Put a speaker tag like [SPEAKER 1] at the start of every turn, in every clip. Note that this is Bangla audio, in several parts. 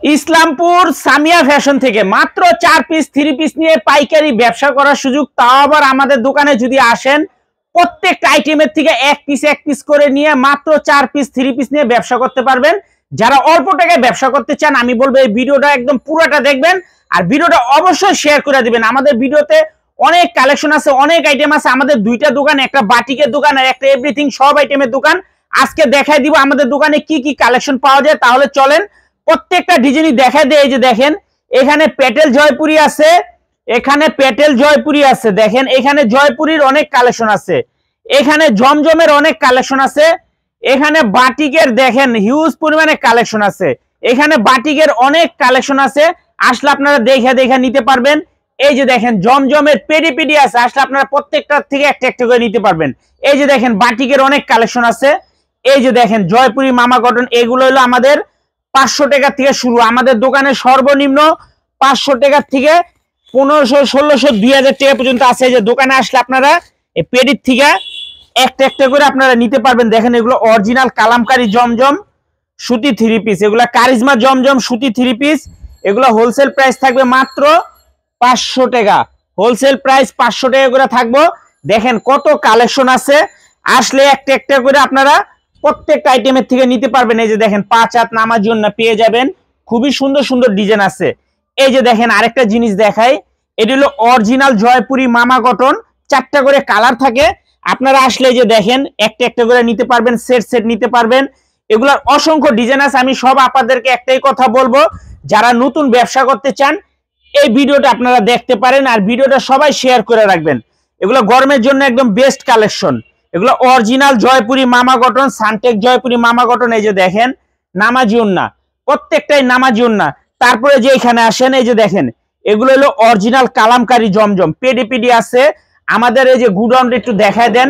[SPEAKER 1] ইসলামপুর সামিয়া ফ্যাশন থেকে মাত্র 4 পিস 3 পিস নিয়ে পাইকারি ব্যবসা করার সুযোগ, তাও আবার আমাদের দোকানে যদি আসেন প্রত্যেকটা আইটেমের থেকে এক পিস করে নিয়ে মাত্র 4 পিস 3 পিস নিয়ে ব্যবসা করতে পারবেন। যারা অল্প টাকায় ব্যবসা করতে চান আমি বলবো এই ভিডিওটা একদম পুরোটা দেখবেন আর ভিডিওটা অবশ্যই শেয়ার করে দিবেন। আমাদের ভিডিওতে অনেক কালেকশন আছে, অনেক আইটেম আছে। আমাদের দুইটা দোকান, একটা বাটিকের দোকান আর একটা এভরিথিং সব আইটেমের দোকান। আজকে দেখাই দিব আমাদের দোকানে কি কি কালেকশন পাওয়া যায়। তাহলে চলেন প্রত্যেকটা ডিজাইনই দেখা দেয়। এই যে দেখেন এখানে পেটেল জয়পুরি আছে, এখানে পেটেল জয়পুরি আছে, দেখেন এখানে জয়পুরির অনেক কালেকশন আছে, এখানে জমজমের অনেক কালেকশন আছে, এখানে বাটিকের দেখেন হিউজ পরিমাণে কালেকশন আছে, এখানে বাটিকের অনেক কালেকশন আছে। আসলে আপনারা দেখে দেখে নিতে পারবেন। এই যে দেখেন জমজমের পেডি পেডি আছে, আসলে আপনারা প্রত্যেকটার থেকে একটা একটা করে নিতে পারবেন। এই যে দেখেন বাটিকের অনেক কালেকশন আছে। এই যে দেখেন জয়পুরি মামা কটন, এগুলো হলো আমাদের 500 টাকা থেকে শুরু। আমাদের দোকানে সর্বনিম্ন 500 টাকা থেকে 1500, 1600, 2000 টাকা পর্যন্ত আছে। যে দোকানে আসলে আপনারা এই পেডির থেকে একটা একটা করে আপনারা নিতে পারবেন। দেখেন এগুলো অরিজিনাল কালামকারী জমজম সুতি 3 পিস, এগুলো কারিজমা জমজম সুতি 3 পিস। এগুলো হোলসেল প্রাইস থাকবে মাত্র 500 টাকা, হোলসেল প্রাইস 500 টাকা করে থাকবো। দেখেন কত কালেকশন আছে, আসলে একটা একটা করে আপনারা প্রত্যেকটা আইটেমের থেকে নিতে পারবেন। এই যে দেখেন 5 হাত নামার জন্য পেয়ে যাবেন, খুবই সুন্দর সুন্দর ডিজাইন আছে। এই যে দেখেন আরেকটা জিনিস দেখাই, এটি হলো অরিজিনাল জয়পুরি মামা কটন, 4টা করে কালার থাকে। আপনারা আসলে যে দেখেন একটা একটা করে নিতে পারবেন, সেট সেট নিতে পারবেন। এগুলার অসংখ্য ডিজাইন আছে। আমি সব আপনাদেরকে একটাই কথা বলবো, যারা নতুন ব্যবসা করতে চান এই ভিডিওটা আপনারা দেখতে পারেন আর ভিডিওটা সবাই শেয়ার করে রাখবেন। এগুলো গরমের জন্য একদম বেস্ট কালেকশন। এগুলো অরিজিনাল জয়পুরি মামা কটন, সানটেক জয়পুরি মামা কটন। এই যে দেখেন নামাজি ওন্না, প্রত্যেকটাই নামাজি ওন্না। তারপরে যে এখানে আসেন এই যে দেখেন এগুলো হলো অরিজিনাল কালামকারী জমজম, পেডি পেডি আছে। আমাদের এই যে গুডাউনটা একটু দেখায় দেন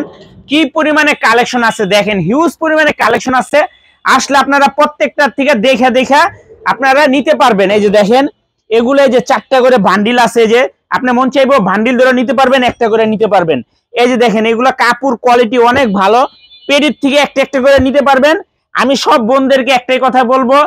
[SPEAKER 1] কি পরিমাণে কালেকশন আছে। দেখেন হিউজ পরিমাণে কালেকশন আছে, আসলে আপনারা প্রত্যেকটার থেকে দেখে দেখে আপনারা নিতে পারবেন। এই যে দেখেন এগুলো এই যে 4টা করে বান্ডিল আছে, যে আপনি মন চাইবো বান্ডিল ধরে নিতে পারবেন, একটা করে নিতে পারবেন। এই যে দেখেন এগুলো কাপড় কোয়ালিটি অনেক ভালো, পেডির থেকে একটা একটা করে নিতে পারবেন। আমি সব বোনদেরকে একটাই কথা বলবো,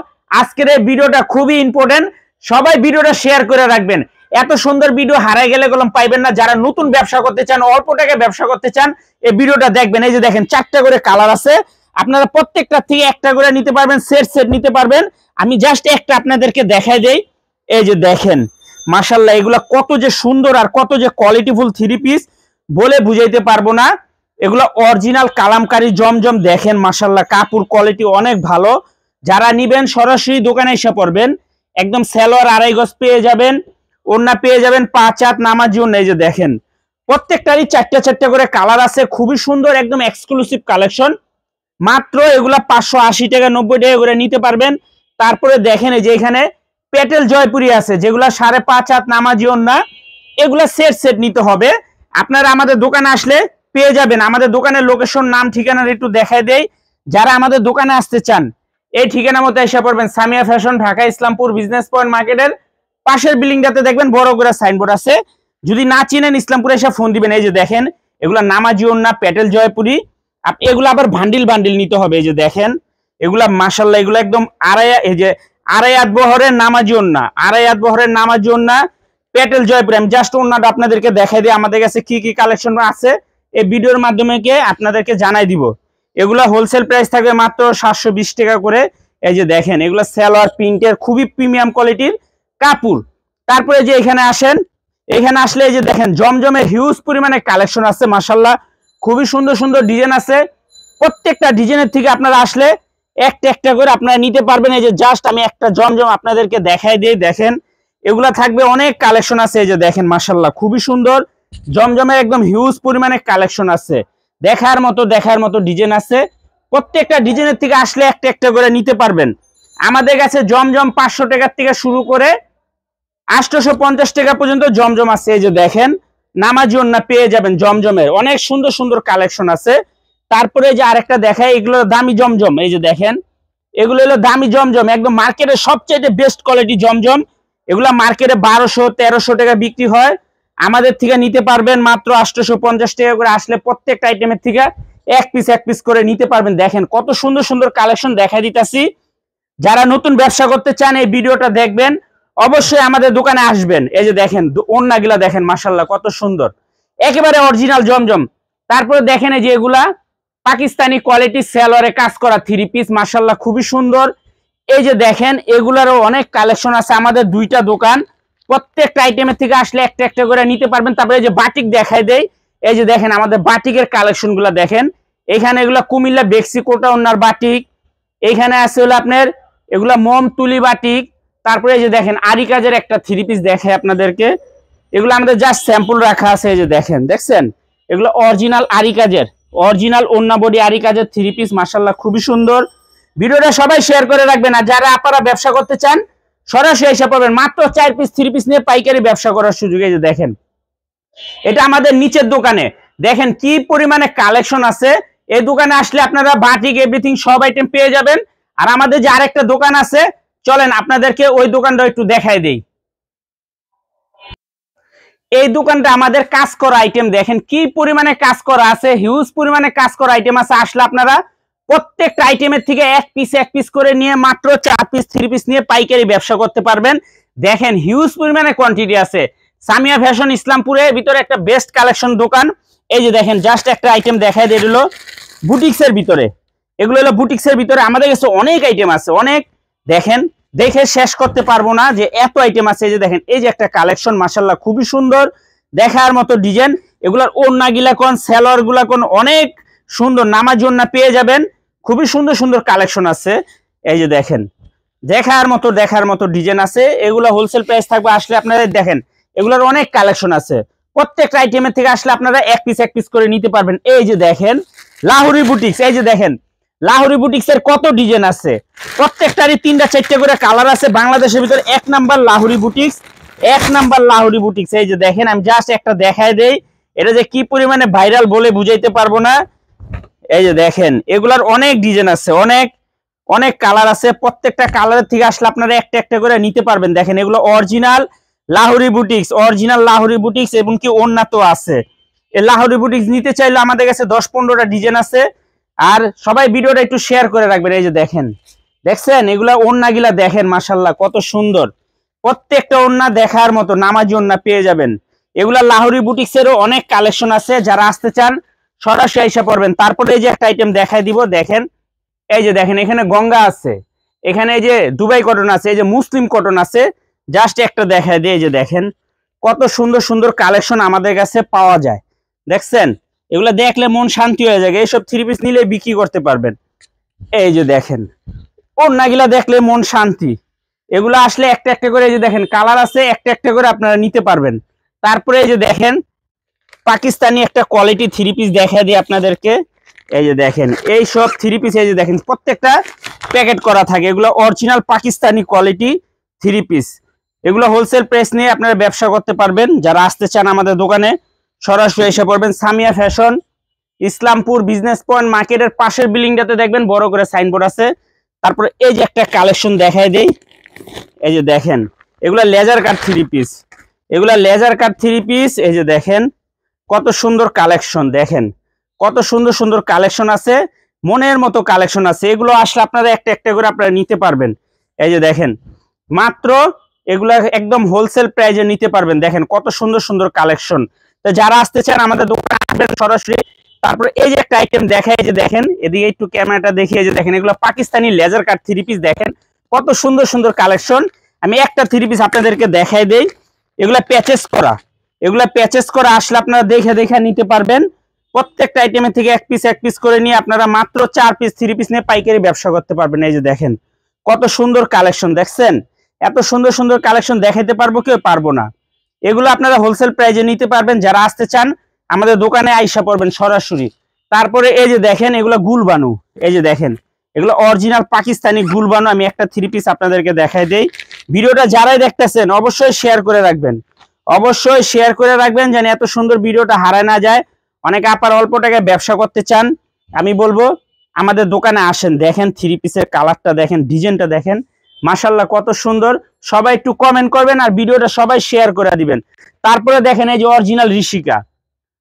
[SPEAKER 1] আজকের এই ভিডিওটা খুবই ইম্পর্টেন্ট, সবাই ভিডিওটা শেয়ার করে রাখবেন। এত সুন্দর ভিডিও হারাই গেলে কলম পাইবেন না। যারা নতুন ব্যবসা করতে চান, অল্প টাকায় ব্যবসা করতে চান, এই ভিডিওটা দেখবেন। এই যে দেখেন 4টা করে কালার আছে, আপনারা প্রত্যেকটা থেকে একটা করে নিতে পারবেন, সেট সেট নিতে পারবেন। আমি জাস্ট একটা আপনাদেরকে দেখাই দেই। এই যে দেখেন মাশাআল্লাহ এগুলা কত যে সুন্দর আর কত যে কোয়ালিটিফুল 3 পিস, বলে বুঝাইতে পারবো না। এগুলো অরিজিনাল কালামকারী জমজম। দেখেন মাশাআল্লাহ কাপড় কোয়ালিটি অনেক ভালো। যারা নিবেন সরাসরি দোকানে এসে পড়বেন, একদম সালোয়ার 2.5 গজ পেয়ে যাবেন, ওড়না পেয়ে যাবেন 5 হাত নামাজি ওড়না। এই যে দেখেন প্রত্যেকটারই 4টা 4টা করে কালার আছে, খুবই সুন্দর একদম এক্সক্লুসিভ কালেকশন। মাত্র এগুলা 580 টাকা 90 টাকা করে নিতে পারবেন। তারপরে দেখেন এই যে এখানে পেটেল জয়পুরি আছে, যেগুলা 5.5 হাত নামাজি ওড়না, এগুলা সেট সেট নিতে হবে। আপনারা আমাদের দোকানে আসলে পেয়ে যাবেন। আমাদের দোকানের লোকেশন, নাম, ঠিকানা একটু দেখায় দেই। যারা আমাদের দোকানে আসতে চান এই ঠিকানা মতো এসে পড়বেন। Samia fashion, Dhaka Islampur business point মার্কেটের পাশের বিল্ডিংটাতে দেখবেন বড় করে সাইনবোর্ড আছে। যদি না চিনেন ইসলামপুরে এসে ফোন দিবেন। এই যে দেখেন এগুলা নামাজি ওড়না পেটেল জয়পুরি, এগুলো আবার বান্ডিল বান্ডিল নিতে হবে। এই যে দেখেন এগুলা মাশাআল্লাহ এগুলো একদম এই যে 2.5 হাত বহরের নামাজি ওড়না, 2.5 হাত বহরের নামাজি ওড়না পেটেল জয়পুরি। আমি জাস্ট ওড়নাটা আপনাদেরকে দেখাই দিই আমাদের কাছে কি কি কালেকশন আছে, এই ভিডিওর মাধ্যমে আপনাদেরকে জানাই দিব। এগুলা হোলসেল প্রাইস থাকবে মাত্র 720 টাকা করে। এই যে দেখেন এগুলো সালোয়ার প্রিন্টের খুবই প্রিমিয়াম কোয়ালিটির কাপড়। তারপরে যে এখানে আসেন, এখানে আসলে এই যে দেখেন জমজমের হিউজ পরিমাণে কালেকশন আছে মাশাআল্লাহ, খুবই সুন্দর সুন্দর ডিজাইন আছে। প্রত্যেকটা ডিজাইনের থেকে আপনারা আসলে একটা একটা করে আপনারা নিতে পারবেন। এই যে জাস্ট আমি একটা জমজম আপনাদেরকে দেখাই দিই। দেখেন এগুলা থাকবে অনেক কালেকশন আছে। এই যে দেখেন মাশাআল্লাহ খুবই সুন্দর জমজমের একদম হিউজ পরিমাণে কালেকশন আছে, দেখার মতো ডিজাইন আছে। প্রত্যেকটা ডিজাইনের থেকে আসলে একটা একটা করে নিতে পারবেন। আমাদের কাছে জমজম 500 টাকার থেকে শুরু করে 850 টাকা পর্যন্ত জমজম আছে। এই যে দেখেন নামাজি ওড়না পেয়ে যাবেন, জমজমের অনেক সুন্দর সুন্দর কালেকশন আছে। তারপরে যে আরেকটা দেখায়, এগুলো দামি জমজম। এই যে দেখেন এগুলো হলো দামি জমজম, একদম মার্কেটের সবচেয়ে বেস্ট কোয়ালিটি জমজম। এগুলা মার্কেটে 1200-1300 টাকা বিক্রি হয়, আমাদের থেকে নিতে পারবেন মাত্র 850 টাকা করে। আসলে প্রত্যেকটা আইটেমের থেকে এক পিস করে নিতে পারবেন। দেখেন কত সুন্দর সুন্দর কালেকশন দেখাই দিতেছি। যারা নতুন ব্যবসা করতে চান এই ভিডিওটা দেখবেন, অবশ্যই আমাদের দোকানে আসবেন। এই যে দেখেন ওড়নাগুলা দেখেন মাশাআল্লাহ কত সুন্দর, একেবারে অরিজিনাল জমজম। তারপরে দেখেন এই যে এগুলা পাকিস্তানি কোয়ালিটি সেলরে কাজ করা থ্রি পিস, মাশাআল্লাহ খুবই সুন্দর। এই যে দেখেন এগুলারও অনেক কালেকশন আছে আমাদের দুইটা দোকান, প্রত্যেকটা আইটেমের থেকে আসলে একটা একটা করে নিতে পারবেন। তারপরে এই যে বাটিক দেখাই দেই, এই যে দেখেন আমাদের বাটিকের কালেকশন গুলা দেখেন। এখানে এগুলা কুমিল্লা বেক্সি কোটা ওনার বাটিক, এইখানে আছে হলো আপনার এগুলা মোম তুলি বাটিক। তারপরে এই যে দেখেন আরি কাজের একটা থ্রি পিস দেখে আপনাদেরকে, এগুলো আমাদের জাস্ট স্যাম্পল রাখা আছে। এই যে দেখেন, দেখছেন এগুলো অরিজিনাল আরি কাজের, অরিজিনাল ওন্না বডি আরি কাজের থ্রি পিস, মাশাআল্লাহ খুবই সুন্দর। ভিডিওটা সবাই শেয়ার করে রাখবেন। আর যারা আপনারা ব্যবসা করতে চান সরাসরি এসে পাবেন, মাত্র 4 পিস থ্রি পিস নিয়ে পাইকারি ব্যবসা করার সুযোগ। এই যে দেখেন এটা আমাদের নিচের দোকানে, দেখেন কি পরিমাণে কালেকশন আছে। এই দোকানে আসলে আপনারা বাটিক এভরিথিং সব আইটেম পেয়ে যাবেন। আর আমাদের যে আরেকটা দোকান আছে, চলেন আপনাদেরকে ওই দোকানটা একটু দেখাই দেই। এই দোকানটা আমাদের কাজ করা আইটেম, দেখেন কি পরিমাণে কাজ করা আছে, হিউজ পরিমাণে কাজ করা আইটেম আছে। আসলে আপনারা প্রত্যেকটা আইটেমের থেকে এক পিস করে নিয়ে মাত্র 4 পিস থ্রি পিস নিয়ে পাইকারি ব্যবসা করতে পারবেন। দেখেন হিউজ পরিমাণে কোয়ান্টিটি আছে। সামিয়া ফ্যাশন ইসলামপুরের ভিতরে একটা বেস্ট কালেকশন দোকান। এই যে দেখেন জাস্ট একটা আইটেম দেখাই দিয়ে দিল বুটিক্সের ভিতরে, এগুলো হলো বুটিক্সের ভিতরে। আমাদের কাছে অনেক আইটেম আছে, অনেক, দেখেন দেখে শেষ করতে পারবো না যে এত আইটেম আছে। এই যে দেখেন এই যে একটা কালেকশন, মাশাআল্লাহ খুবই সুন্দর, দেখার মতো ডিজাইন। এগুলার ওড়না গিলা কোন সেলর গুলা কোন অনেক সুন্দর, নামাজ ওড়না পেয়ে যাবেন। খুবই সুন্দর সুন্দর কালেকশন আছে। এই যে দেখেন দেখার মতো ডিজাইন আছে। এগুলা হোলসেল প্রাইস থাকবে, আসলে আপনারা দেখেন এগুলার অনেক কালেকশন আছে। প্রত্যেকটা আইটেমের থেকে আসলে আপনারা এক পিস করে নিতে পারবেন। এই যে দেখেন লাহোরি বুটিক্স, এই যে দেখেন লাহোরি বুটিক্স এর কত ডিজাইন আছে, প্রত্যেকটারই 3টা 4টে করে কালার আছে। বাংলাদেশের ভিতরে 1 number Lahori boutiques, 1 number Lahori boutiques. এই যে দেখেন আমি জাস্ট একটা দেখাই দেই, এটা যে কি পরিমাণে ভাইরাল বলে বুঝাইতে পারবো না। এই যে দেখেন এগুলার অনেক ডিজাইন আছে, অনেক অনেক কালার আছে। প্রত্যেকটা কালারের থেকে আসলে আপনারা একটা একটা করে নিতে পারবেন। দেখেন এগুলো original Lahori boutiques, original Lahori boutiques, এবং কি ওন্না তো আছে। এই লাহোরি বুটিক্স নিতে চাইলে আমাদের কাছে 10-15টা ডিজাইন আছে। আর সবাই ভিডিওটা একটু শেয়ার করে রাখবেন। এই যে দেখেন, দেখছেন এগুলা ওন্না গিলা দেখেন মাশাআল্লাহ কত সুন্দর, প্রত্যেকটা ওন্না দেখার মতো, নামাজি ওন্না পেয়ে যাবেন। এগুলা লাহোরি বুটিক্স এরও অনেক কালেকশন আছে, যারা আসতে চান সরাসরি এসে পড়বেন। তারপরে এই যে একটা আইটেম দেখাই দিব, দেখেন এই যে দেখেন এখানে গঙ্গা আছে, এখানে এই যে দুবাই কটন আছে, এই যে মুসলিম কটন আছে। জাস্ট একটা দেখাই দিয়ে, এই যে দেখেন কত সুন্দর সুন্দর কালেকশন আমাদের কাছে পাওয়া যায়। দেখছেন এগুলা দেখলে মন শান্তি হয়ে যায়, এইসব থ্রি পিস নিলে বিক্রি করতে পারবেন। এই যে দেখেন ওড়নাগুলা দেখলে মন শান্তি। এগুলো আসলে একটা একটা করে, এই যে দেখেন কালার আছে, একটা একটা করে আপনারা নিতে পারবেন। তারপরে এই যে দেখেন পাকিস্তানি একটা কোয়ালিটি থ্রি পিস দেখা দিই আপনাদেরকে। এই যে দেখেন এই সব থ্রি পিস, এই যে দেখেন প্রত্যেকটা প্যাকেট করা থাকে, এগুলো original Pakistani quality three piece. এগুলো হোলসেল প্রাইস নিয়ে আপনারা ব্যবসা করতে পারবেন। যারা আসতে চান আমাদের দোকানে সরাসরি এসে পড়বেন। Samia fashion Islampur business point মার্কেটের পাশের বিল্ডিংটাতে দেখবেন বড় করে সাইনবোর্ড আছে। তারপরে এই যে একটা কালেকশন দেখাই দেই, এই যে দেখেন এগুলা লেজার কাট থ্রি পিস, এগুলা লেজার কাট থ্রি পিস। এই যে দেখেন কত সুন্দর কালেকশন, দেখেন কত সুন্দর সুন্দর কালেকশন আছে, মনের মতো কালেকশন আছে। এগুলো আসলে আপনারা একটা একটা করে আপনারা নিতে পারবেন। এই যে দেখেন মাত্র এগুলা একদম হোলসেল প্রাইজে নিতে পারবেন। দেখেন কত সুন্দর সুন্দর কালেকশন। তো যারা আসতে চান আমাদের দোকানে আসবেন সরাসরি। তারপরে এই যে একটা আইটেম দেখায়, যে দেখেন এদিকে একটু ক্যামেরাটা দেখিয়ে, যে দেখেন এগুলো Pakistani laser cut three piece. দেখেন কত সুন্দর সুন্দর কালেকশন। আমি একটা থ্রি পিস আপনাদেরকে দেখাই দেই, এগুলা প্যাচেস করা, এগুলা প্যাচেস করা। আসলে আপনারা দেখে দেখে নিতে পারবেন। প্রত্যেকটা আইটেমের থেকে এক পিস করে নিয়ে আপনারা মাত্র 4 পিস থ্রি পিস নিয়ে পাইকারি ব্যবসা করতে পারবেন। এই যে দেখেন কত সুন্দর কালেকশন, দেখছেন এত সুন্দর সুন্দর কালেকশন দেখাইতে পারবো কেউ পারবো না। এগুলো আপনারা হোলসেল প্রাইজে নিতে পারবেন। যারা আসতে চান আমাদের দোকানে আইসা পড়বেন সরাসরি। তারপরে এই যে দেখেন এগুলো গুলবানু, এই যে দেখেন এগুলো অরিজিনাল পাকিস্তানি গুলবানু। আমি একটা থ্রি পিস আপনাদেরকে দেখাই দেই। ভিডিওটা যারাই দেখতেছেন অবশ্যই শেয়ার করে রাখবেন, অবশ্যই শেয়ার করে রাখবেন, যেন এত সুন্দর ভিডিওটা হারায় না যায়। অনেকে আপার অল্প টাকায় ব্যবসা করতে চান, আমি বলবো আমাদের দোকানে আসেন। দেখেন থ্রি পিসের কালারটা দেখেন, ডিজাইনটা দেখেন, মাশাআল্লাহ কত সুন্দর। সবাই একটু কমেন্ট করবেন আর ভিডিওটা সবাই শেয়ার করে দিবেন। তারপরে দেখেন এই যে অরিজিনাল ঋষিকা,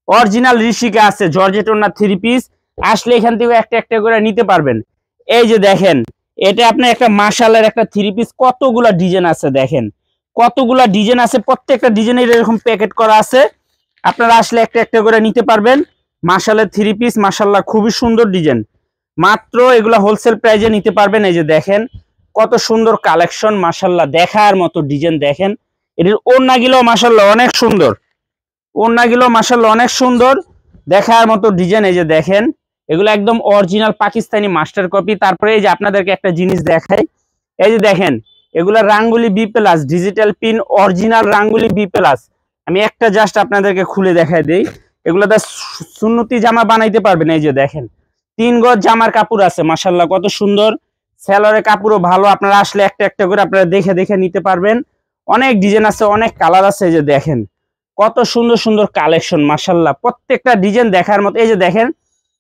[SPEAKER 1] অরিজিনাল ঋষিকা আছে জর্জেট ওড়না থ্রি পিস। আসলে এখান থেকে একটা একটা করে নিতে পারবেন। এই যে দেখেন এটা আপনার একটা মাশাআল্লাহর একটা থ্রি পিস, কতগুলা ডিজাইন আছে দেখেন, কতগুলা ডিজাইন আছে, প্রত্যেকটা ডিজাইনের এরকম প্যাকেট করা আছে। আপনারা আসলে একটা একটা করে নিতে পারবেন। মাশাআল্লাহ থ্রি পিস, মাশাআল্লাহ খুবই সুন্দর ডিজাইন। মাত্র এগুলা হোলসেল প্রাইজে নিতে পারবেন। এই যে দেখেন কত সুন্দর কালেকশন, মাশাআল্লাহ দেখার মতো ডিজাইন। দেখেন এটির ওড়নাগুলো মাশাআল্লাহ অনেক সুন্দর, ওড়নাগুলো মাশাআল্লাহ অনেক সুন্দর, দেখার মতো ডিজাইন। এই যে দেখেন এগুলো একদম অরিজিনাল পাকিস্তানি মাস্টার কপি। তারপরে এই যে আপনাদেরকে একটা জিনিস দেখাই, এই যে দেখেন এগুলা রাঙ্গুলি B plus digital pin, original রাঙ্গুলি বি প্লাস। আমি একটা জাস্ট আপনাদেরকে খুলে দেখাই দেই, এগুলো দা সুন্নতি জামা বানাইতে পারবেন। এই যে দেখেন 3 গজ জামার কাপড় আছে, মাশাআল্লাহ কত সুন্দর। সেলরের কাপড়ও ভালো, আপনারা আসলে একটা একটা করে আপনারা দেখে দেখে নিতে পারবেন। অনেক ডিজাইন আছে, অনেক কালার আছে। এই যে দেখেন কত সুন্দর সুন্দর কালেকশন, মাশাআল্লাহ প্রত্যেকটা ডিজাইন দেখার মতো। এই যে দেখেন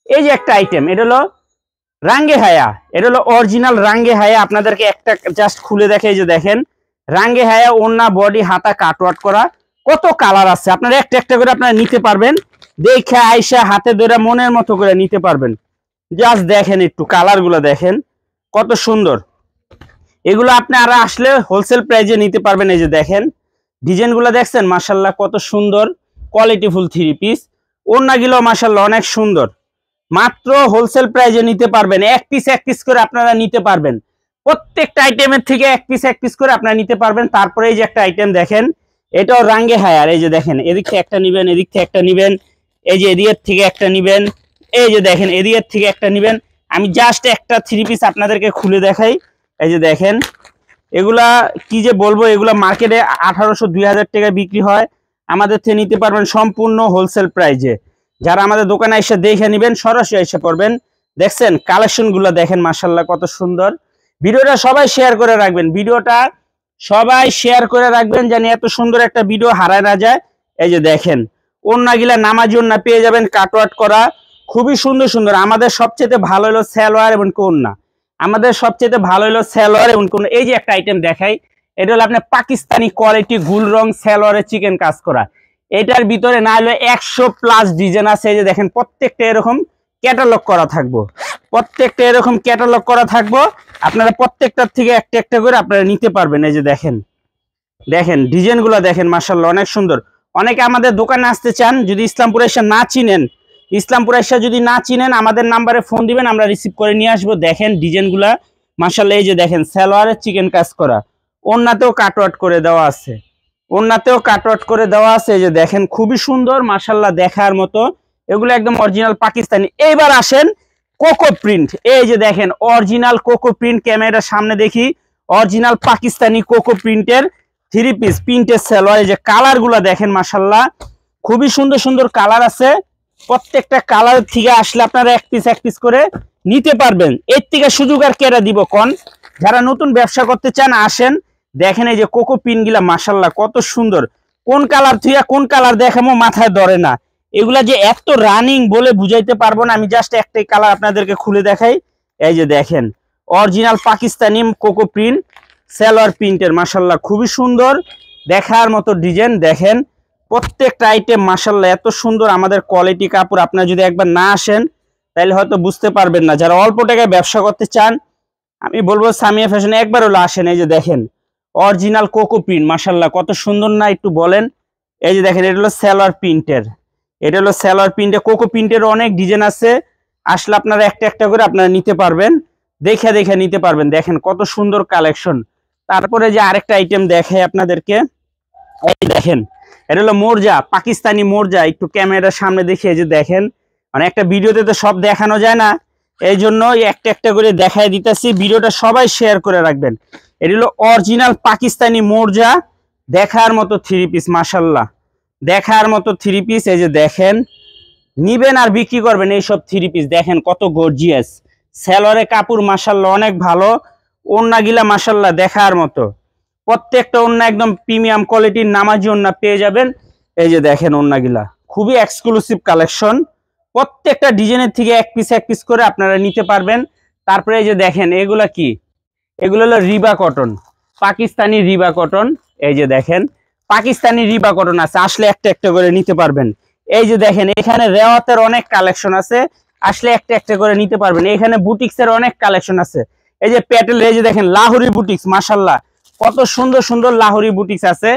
[SPEAKER 1] এই যে একটা আইটেম, এটা হলো রাঙ্গে হায়া, এটা হলো অরিজিনাল রাঙ্গে হায়া। আপনাদেরকে একটা জাস্ট খুলে দেখে, এই যে দেখেন রাঙ্গে হায়া, ওন্না বডি হাতা কাটওয়ার্ক করা, কত কালার আছে। আপনারা একটা একটা করে আপনারা নিতে পারবেন, দেখে আইসা হাতে ধরে মনের মতো করে নিতে পারবেন। জাস্ট দেখেন একটু কালার গুলো দেখেন কত সুন্দর। এগুলো আপনারা আসলে হোলসেল প্রাইজে নিতে পারবেন। এই যে দেখেন ডিজাইন গুলো দেখছেন, মাশাআল্লাহ কত সুন্দর কোয়ালিটিফুল থ্রি পিস। ওড়নাগুলো মাশাআল্লাহ অনেক সুন্দর। মাত্র হোলসেল প্রাইজে নিতে পারবেন, এক পিস করে আপনারা নিতে পারবেন। প্রত্যেকটা আইটেমের থেকে এক পিস করে আপনারা নিতে পারবেন। তারপরে এই যে একটা আইটেম দেখেন, এটাও রাঙ্গে হায়ার। এই যে দেখেন এদিক থেকে একটা নিবেন, এদিক থেকে একটা নিবেন, এই যে এদিকের থেকে একটা নিবেন, এই যে দেখেন এদিকের থেকে একটা নিবেন। আমি জাস্ট একটা থ্রি পিস আপনাদেরকে খুলে দেখাই। এই যে দেখেন এগুলা কি যে বলবো, এগুলা মার্কেটে 1800-2000 টাকায় বিক্রি হয়, আমাদের থেকে নিতে পারবেন সম্পূর্ণ হোলসেল প্রাইজে। যারা আমাদের দোকানে এসে দেখে নেবেন, সরাসরি এসে পড়বেন। দেখছেন কালেকশন গুলো দেখেন, মাশাআল্লাহ কত সুন্দর। ভিডিওটা সবাই শেয়ার করে রাখবেন, ভিডিওটা সবাই শেয়ার করে রাখবেন, জানি এত সুন্দর একটা ভিডিও হারায় না যায়। এই যে দেখেন ওড়নাগুলা নামাজি ওড়না পেয়ে যাবেন, কাটওয়ার্ক করা, খুবই সুন্দর সুন্দর। আমাদের সবচেয়ে ভালো হলো সালোয়ার এবং ওড়না, আমাদের সবচেয়ে ভালো হলো সালোয়ার এবং ওড়না। এই যে একটা আইটেম দেখাই, এটা হলো আপনার পাকিস্তানি কোয়ালিটি গুল রং সালোয়ারে চিকেন কাজ করা। এটার ভিতরে না হলে 100+ ডিজাইন আছে। এই যে দেখেন প্রত্যেকটা এরকম ক্যাটালগ করা থাকবো, প্রত্যেকটা এরকম ক্যাটালগ করা থাকবো। আপনারা প্রত্যেকটার থেকে একটা একটা করে আপনারা নিতে পারবেন। এই যে দেখেন, দেখেন ডিজাইন গুলো দেখেন, মাশাআল্লাহ অনেক সুন্দর। অনেকে আমাদের দোকানে আসতে চান, যদি ইসলামপুর এসে না চিনেন, ইসলামপুর এসে যদি না চিনেন আমাদের নাম্বারে ফোন দিবেন, আমরা রিসিভ করে নিয়ে আসবো। দেখেন ডিজাইন গুলা মাশাআল্লাহ। এই যে দেখেন সালোয়ারের চিকেন কাজ করা, ওড়নাতেও কাটওয়ার্ক করে দেওয়া আছে, ওড়নাতেও কাটওয়ার্ক করে দেওয়া আছে। এই যে দেখেন খুবই সুন্দর, মাশাআল্লাহ দেখার মতো। এগুলো একদম অরিজিনাল পাকিস্তানি। এইবার আসেন কোকো প্রিন্ট। এই যে দেখেন অরিজিনাল কোকো প্রিন্ট, ক্যামেরার সামনে দেখি, অরিজিনাল পাকিস্তানি কোকো প্রিন্টের থ্রি পিস প্রিন্টের সালোয়ার। এই যে কালার গুলা দেখেন, মাশাআল্লাহ খুবই সুন্দর সুন্দর কালার আছে। প্রত্যেকটা কালার থেকে আসলে আপনারা এক পিস করে নিতে পারবেন। এর থেকে সুযোগ আর কেরা দিব কোন? যারা নতুন ব্যবসা করতে চান আসেন, দেখেন এই যে কোকো পিন গুলা মাশাআল্লাহ কত সুন্দর। কোন কালার থুইয়া কোন কালার দেখামো মাথায় ধরে না, এগুলা যে এত রানিং বলে বুঝাইতে পারবো না। আমি জাস্ট একটাই কালার আপনাদেরকে খুলে দেখাই। এই যে দেখেন original Pakistani cocoa print salwar প্রিন্টের, মাশাআল্লাহ খুবই সুন্দর দেখার মতো ডিজাইন। দেখেন প্রত্যেকটা আইটেম মাশাআল্লাহ এত সুন্দর। আমাদের কোয়ালিটি কাপড়, আপনারা যদি একবার না আসেন তাহলে হয়তো বুঝতে পারবেন না। যারা অল্প টাকায় ব্যবসা করতে চান, আমি বলবো সামিয়া ফ্যাশনে একবার হলো আসেন। এই যে দেখেন অরিজিনাল কোকো প্রিন্ট, মাশাআল্লাহ কত সুন্দর না, একটু বলেন। এই যে দেখেন এটা হলো সালোয়ার প্রিন্টের, এটা হলো সালোয়ার প্রিন্টে। কোকো প্রিন্টের অনেক ডিজাইন আছে, আসলে আপনারা একটা একটা করে আপনারা নিতে পারবেন, দেখে দেখে নিতে পারবেন। দেখেন কত সুন্দর কালেকশন। তারপরে যে আরেকটা আইটেম দেখাই আপনাদেরকে, এই দেখেন এটা হলো মোরজা, পাকিস্তানি মোরজা। একটু ক্যামেরার সামনে দেখে এই যে দেখেন, মানে একটা ভিডিওতে তো সব দেখানো যায় না, এই জন্য একটা একটা করে দেখাই দিতেছি। ভিডিওটা সবাই শেয়ার করে রাখবেন। এটা হলো অরিজিনাল পাকিস্তানি মোরজা, দেখার মতো থ্রি পিস, মাশাআল্লাহ দেখার মতো থ্রি পিস। এই যে দেখেন নিবেন আর বিক্রি করবেন এইসব থ্রি পিস। দেখেন কত গর্জিয়াস, সালোয়ারের কাপড় মাশাআল্লাহ অনেক ভালো, ওড়নাগুলা মাশাআল্লাহ দেখার মতো। প্রত্যেকটা ওড়না একদম প্রিমিয়াম কোয়ালিটির নামাজি ওড়না পেয়ে যাবেন। এই যে দেখেন ওড়নাগুলা খুবই এক্সক্লুসিভ কালেকশন, প্রত্যেকটা ডিজাইনের থেকে এক পিস করে আপনারা নিতে পারবেন। তারপরে এই যে দেখেন এগুলা কি, এগুলো হলো রিবা কটন, পাকিস্তানি রিবা কটন। এই যে দেখেন পাকিস্তানি রিবা কটন আছে, আসলে একটা একটা করে নিতে পারবেন। এই যে দেখেন এখানে রেওয়াতের অনেক কালেকশন আছে, আসলে একটা একটা করে নিতে পারবেন। এখানে বুটিক্সের অনেক কালেকশন আছে, এই যে প্যাটেল, এই যে দেখেন লাহোরি বুটিক্স, মাশাআল্লাহ কত সুন্দর সুন্দর লাহোরি বুটিক্স আছে।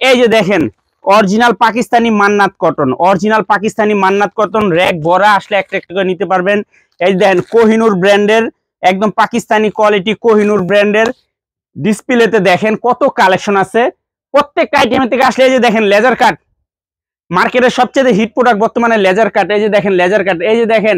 [SPEAKER 1] এই যে দেখেন অরিজিনাল পাকিস্তানি মান্নাত কটন, অরিজিনাল পাকিস্তানি মান্নাত কটন, র‍্যাক ভরা, আসলে একটা একটা করে নিতে পারবেন। এই যে দেখেন কোহিনুর ব্র্যান্ডের, একদম পাকিস্তানি কোয়ালিটি কোহিনুর ব্র্যান্ডের। ডিসপ্লেতে দেখেন কত কালেকশন আছে প্রত্যেকটা আইটেমের থেকে। আসলে এই যে দেখেন লেজার কাট, মার্কেটের সবচেয়ে হিট প্রোডাক্ট বর্তমানে লেজার কাট। এই যে দেখেন লেজার কাট, এই যে দেখেন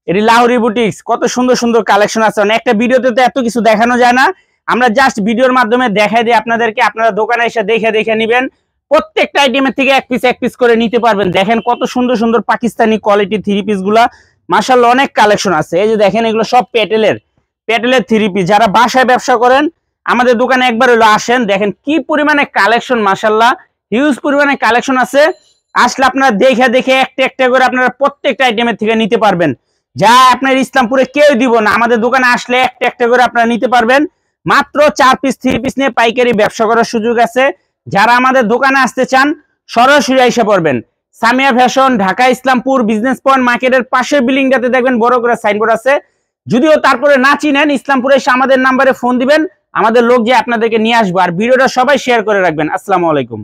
[SPEAKER 1] এটি লাহোরি বুটিক্স, কত সুন্দর সুন্দর কালেকশন আছে। একটা ভিডিওতে তো এত কিছু দেখানো যায় না, আমরা জাস্ট ভিডিওর মাধ্যমে দেখাই দিই আপনাদেরকে, আপনারা দোকানে এসে দেখে দেখে নেবেন। প্রত্যেকটা আইটেমের থেকে এক পিস করে নিতে পারবেন। দেখেন কত সুন্দর সুন্দর পাকিস্তানি কোয়ালিটি থ্রি পিস গুলা, মাশাআল্লাহ অনেক কালেকশন আছে। এই যে দেখেন এগুলো সব প্যাটেলের থ্রি পিস। যারা বাসায় ব্যবসা করেন আমাদের দোকানে একবার হলো আসেন, দেখেন কি পরিমাণে কালেকশন, মাশাআল্লাহ হিউজ পরিমাণে কালেকশন আছে। আসলে আপনারা দেখে দেখে একটা একটা করে আপনারা প্রত্যেকটা আইটেমের থেকে নিতে পারবেন, যা আপনার ইসলামপুরে কেউ দিব না। আমাদের দোকানে আসলে একটা একটা করে আপনারা নিতে পারবেন। মাত্র 4 পিস 3 পিস নিয়ে পাইকারি ব্যবসা করার সুযোগ আছে। যারা আমাদের দোকানে আসতে চান সরাসরি এসে পড়বেন। Samia fashion, Dhaka Islampur business point মার্কেটের পাশের বিল্ডিংটাতে দেখবেন বড় করে সাইনবোর্ড আছে। যদিও তারপরে না চিনেন, ইসলামপুরে এসে আমাদের নাম্বারে ফোন দিবেন, আমাদের লোক যে আপনাদেরকে নিয়ে আসবে। আর ভিডিওটা সবাই শেয়ার করে রাখবেন। আসসালামু আলাইকুম।